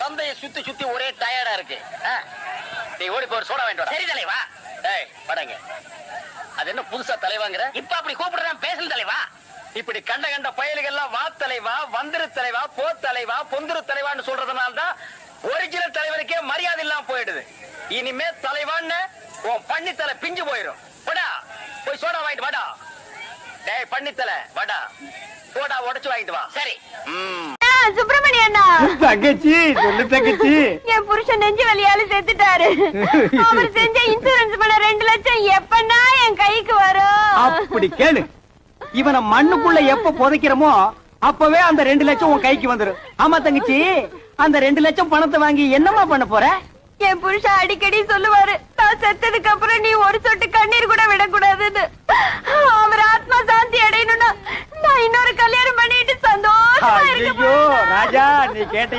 சந்தையை சுத்தி சுத்தி ஒரே டயர்டா இருக்கு. நீ ஓடி போய் சோடா வாங்கிட்டு வா. சரி தலைவா. டேய் படங்க. அது என்ன புதுசா தலைவாங்கற? இப்ப அப்படி கூப்பிடுறேன் பேசல தலைவா. இப்படி கண்ட கண்ட பயலுகள் எல்லாம் வா தலைவா, வந்திரு தலைவா, போ தலைவா, பொந்துரு தலைவான்னு சொல்றதுனால தான் ஒரிஜினல் தலைவனுக்கே மரியாதை இல்லாம போயிடுது. இனிமே தலைவான்னு உன் பண்ணித்தலை பிஞ்சு போயிடும். வாடா போய் சோடா வாங்கிட்டு வாடா. டேய் பண்ணித்தலை வாடா, சோடா உடைச்சு வாங்கிட்டு வா. சரி. சுப்பிரமணிய அண்ணா. தங்கச்சி சொல்லு தங்கச்சி. என் புருஷன் நெஞ்சு வலியால செத்துட்டாரு. அவர் செஞ்ச இன்சூரன்ஸ் பண்ண 2 லட்சம் எப்பன்னா என் கைக்கு வரும்? அப்படி கேளு. இவனை மண்ணுக்குள்ள எப்ப புதைக்கிறோமோ அப்பவே அந்த 2 லட்சம் உன் கைக்கு வந்துரும். ஆமா தங்கச்சி, அந்த 2 லட்சம் பணத்தை வாங்கி என்னமா பண்ண போற? என் புருஷன் அடிக்கடி சொல்லுவாரு, நான் செத்ததுக்கு அப்புறம் நீ ஒரு சொட்டு கண்ணீர் கூட விடக்கூடாதுன்னு. அவர் ஆத்மா சாந்தி அடையணும்னா நான் இன்னொரு கல்யாணம் பண்ணிட்டு சந்தோஷமா இருக்க ராஜா, நீ கேட்ட